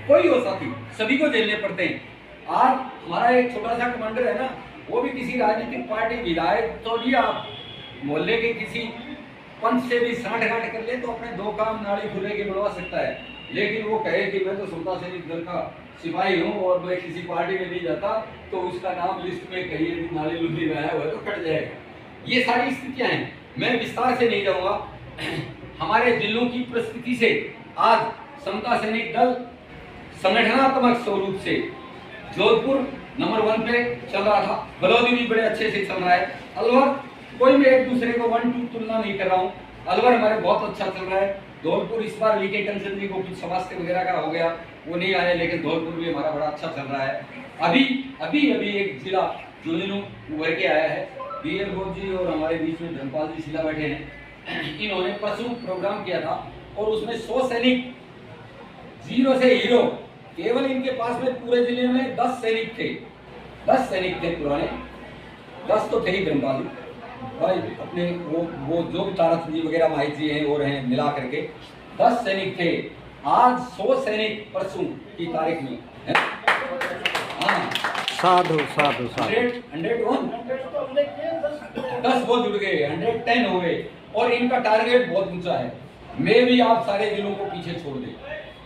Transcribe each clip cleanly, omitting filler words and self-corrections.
कोई हो साथी, सभी को झेलने पड़ते हैं। आज हमारा एक छोटा सा कमांडर है ना, वो भी किसी राजनीतिक पार्टी विधायक तो भी आप मोहल्ले के किसी पंच से भी साठ गांठ कर ले तो अपने दो काम नाली खुले के बनवा सकता है, लेकिन वो कहे कि मैं तो समता सैनिक दल का सिपाही हूँ और मैं किसी पार्टी में नहीं जाता, तो उसका नाम लिस्ट में कहिए कि नाली लुल्ली में आया हुआ है तो कट जाएगा। ये सारी स्थितियां हैं, मैं विस्तार से नहीं जाऊंगा। हमारे जिलों की परिस्थिति से आज समता सैनिक दल संगठनात्मक स्वरूप से जोधपुर नंबर 1 पे चल रहा था, बलौदी भी बड़े अच्छे से चल रहा है, अलवर कोई मैं एक दूसरे को 1-2 तुलना नहीं कर रहा हूँ, अलवर हमारे बहुत अच्छा चल रहा है। धौलपुर इस बार वीके कंसन जी को कुछ स्वास्थ्य वगैरह का हो गया, वो नहीं आए, लेकिन धौलपुर भी हमारा बड़ा अच्छा चल रहा है। अभी एक जिला झुंझुनू उभर के आया है, बीएल बोध जी और हमारे बीच में धनपाल जी शिला बैठे हैं। इन्होंने परसों प्रोग्राम किया था और उसमें 100 सैनिक जीरो से हीरो, केवल इनके पास में पूरे जिले में 10 सैनिक थे, 10 सैनिक थे पुराने, 10 तो थे ही धनपाल भाई अपने वो जो भी तारक जी वगैरह माहित जी हैं और हैं मिला करके 10 सैनिक थे। आज 100 सैनिक परसों की तारीख में है। हाँ साधु साधु साधु 101 10 वो जुड़ गए, 110 हो गए और इनका टारगेट बहुत ऊंचा है। मैं भी आप सारे जिलों को पीछे छोड़ दें,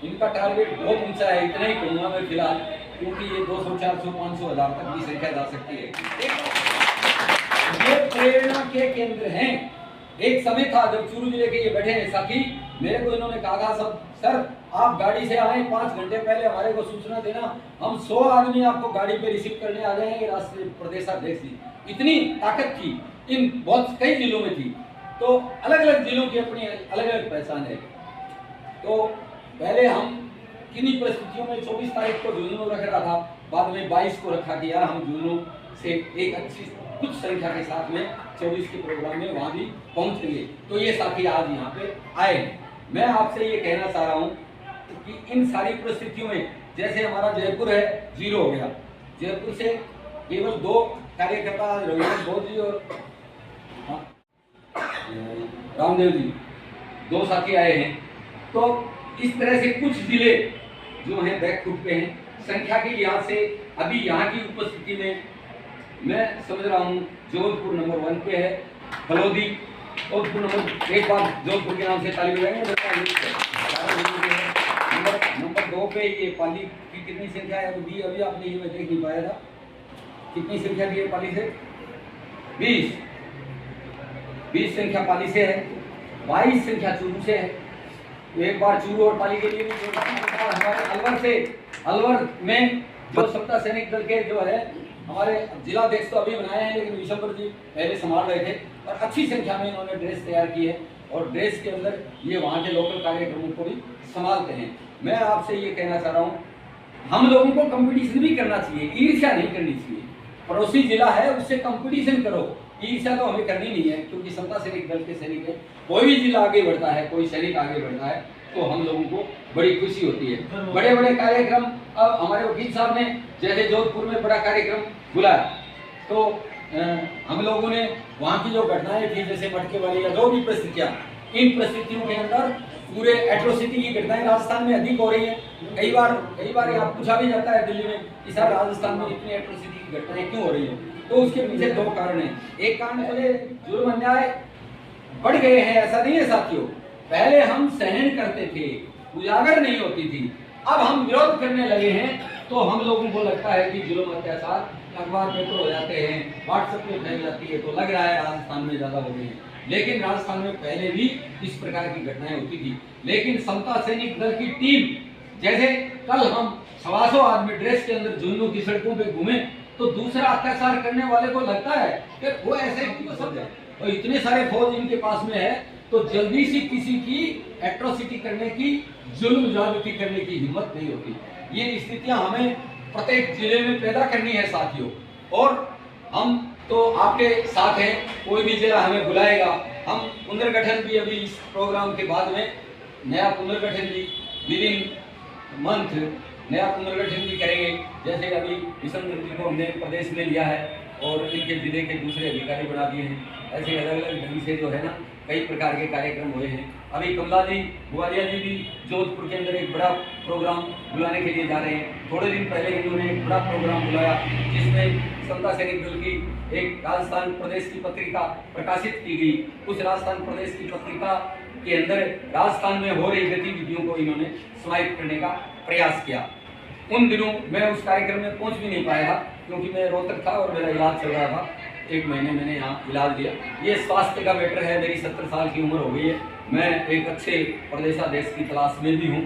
इनका टारगेट बहुत ऊंचा है। इतना ही कहूँगा मैं फिलहाल, क्योंकि ये 200, 400, 500, 1000 तक की संख्या जा सकती है। ये प्रेरणा के केंद्र हैं। एक समय था जब चूरू जिले के ये बैठे हैं साथी, मेरे को इन्होंने कहा था सब सर आप गाड़ी से आए 5 घंटे पहले हमारे को सूचना देना, हम 100 आदमी आपको गाड़ी पे रिसीव करने आ जाएंगे राष्ट्रीय प्रदेशाध्यक्ष जी। इतनी ताकत थी इन बहुत कई जिलों में थी। तो अलग अलग जिलों की अपनी अलग अलग पहचान है। तो पहले हम किन्हीं परिस्थितियों में 24 तारीख को झुंझुनू रख रहा था, बाद में 22 को रखा कि यार हम झुंझुनू से एक अच्छी कुछ संख्या के साथ में 24 के प्रोग्राम में वहां भी पहुंचेंगे। तो ये साथी आज यहाँ पे आए। मैं आपसे ये कहना चाह रहा हूँ कि इन सारी परिस्थितियों में जैसे हमारा जयपुर है 0 हो गया, जयपुर से केवल 2 कार्यकर्ता रविंद्र बोध जी और रामदेव जी 2 साथी आए हैं। तो इस तरह से कुछ जिले जो हैं बैकफुट पे हैं संख्या के लिहाज से। अभी यहाँ की उपस्थिति में मैं समझ रहा हूँ जोधपुर नंबर 1 पे है, बलौदी जोधपुर नंबर, एक बार जोधपुर के नाम से ताली बजाएंगे। नंबर 2 पे ये पाली की कितनी संख्या है अभी आपने ये मैं देख नहीं पाया था, कितनी संख्या की है पाली से? 20 संख्या पाली से है, 22 संख्या चूरू से है। एक बार चूरू और पाली के लिए भी हमारे अलवर से, अलवर में जो समता सैनिक दल के जो है हमारे जिलाध्यक्ष तो अभी बनाए हैं, लेकिन विशंबर जी पहले संभाल रहे थे और अच्छी संख्या में इन्होंने ड्रेस तैयार की है और ड्रेस के अंदर ये वहाँ के लोकल कार्यक्रमों को भी संभालते हैं। मैं आपसे ये कहना चाह रहा हूँ, हम लोगों को कंपटीशन भी करना चाहिए, ईर्ष्या नहीं करनी चाहिए। पड़ोसी जिला है उससे कंपटीशन करो, ईर्ष्या तो हमें करनी नहीं है, क्योंकि समता सैनिक दल के सैनिक है। कोई भी जिला आगे बढ़ता है, कोई सैनिक आगे बढ़ता है तो हम लोगों को बड़ी खुशी होती है। बड़े बड़े कार्यक्रम, अब हमारे वकील साहब ने जैसे जोधपुर में बड़ा कार्यक्रम बुलाया, तो हम लोगों ने वहाँ की जो घटनाएं थी जैसे मटके वाली या जो भी परिस्थितियाँ, इन परिस्थितियों के अंदर पूरे एट्रोसिटी की घटनाएं राजस्थान में अधिक हो रही है। कई बार यहाँ पूछा भी जाता है दिल्ली में कि सर राजस्थान में इतनी एट्रोसिटी की घटनाएं क्यों हो रही है? तो उसके पीछे 2 कारण हैं। एक कारण पहले जुर्म अन्याय बढ़ गए हैं, ऐसा नहीं है साथियों। पहले हम सहन करते थे, उजागर नहीं होती थी, अब हम विरोध करने लगे हैं तो हम लोगों को लगता है कि जुल्म अत्याचार अखबार में तो हो जाते हैं, व्हाट्सएप में फैल जाती है, तो लग रहा है राजस्थान में ज्यादा हो गई है। लेकिन राजस्थान में पहले भी इस प्रकार की घटनाएं होती थी। लेकिन समता सैनिक दल की टीम, जैसे कल हम 125 आदमी ड्रेस के अंदर झुंझुनू की सड़कों पे घूमे, तो दूसरा अत्याचार करने वाले को लगता है कि वो ऐसे क्यों सब है, और इतने सारे फौज इनके पास में है तो जल्दी से किसी की एट्रोसिटी करने की, जुल्म ज्यादती करने की हिम्मत नहीं होती। ये स्थितियां हमें प्रत्येक जिले में पैदा करनी है साथियों, और हम तो आपके साथ हैं। कोई भी जिला हमें बुलाएगा, हम पुनर्गठन भी अभी इस प्रोग्राम के बाद में नया पुनर्गठन भी विदिन मंथ नया पुनर्गठन भी करेंगे। जैसे अभी विशंबर जी को हमने प्रदेश में लिया है और इनके जिले के दूसरे अधिकारी बना दिए हैं, ऐसे अलग अलग ढंग से जो है ना कई प्रकार के कार्यक्रम हुए हैं। अभी कमला जी ग्वालिया जी भी जोधपुर के अंदर एक बड़ा प्रोग्राम बुलाने के लिए जा रहे हैं। थोड़े दिन पहले इन्होंने एक बड़ा प्रोग्राम बुलाया जिसमें समता सैनिक दल की एक राजस्थान प्रदेश की पत्रिका प्रकाशित की गई। उस राजस्थान प्रदेश की पत्रिका के अंदर राजस्थान में हो रही गतिविधियों को इन्होंने समाहित करने का प्रयास किया। उन दिनों मैं उस कार्यक्रम में पहुंच भी नहीं पाया था क्योंकि मैं रोहतक था और मेरा इलाज चल रहा था। 1 महीने मैंने यहाँ इलाज लिया। ये स्वास्थ्य का मैटर है। मेरी 70 साल की उम्र हो गई है। मैं एक अच्छे प्रदेशाध्यक्ष की तलाश में भी हूँ।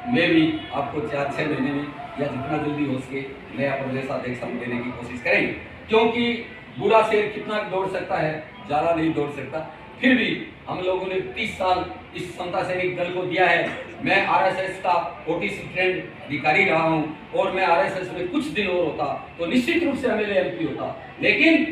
मैं भी आपको 4-6 महीने में या जितना जल्दी हो सके नया प्रदेशाध्यक्ष हम देने की कोशिश करेंगे, क्योंकि बूढ़ा शेर कितना दौड़ सकता है, ज़्यादा नहीं दौड़ सकता। फिर भी हम लोगों ने 30 साल इस समता सैनिक दल को दिया है। मैं आरएसएस का ओटीसी ट्रेंड अधिकारी रहा हूं और मैं आरएसएस में कुछ दिन और होता तो निश्चित रूप से एमएलए एमपी होता, लेकिन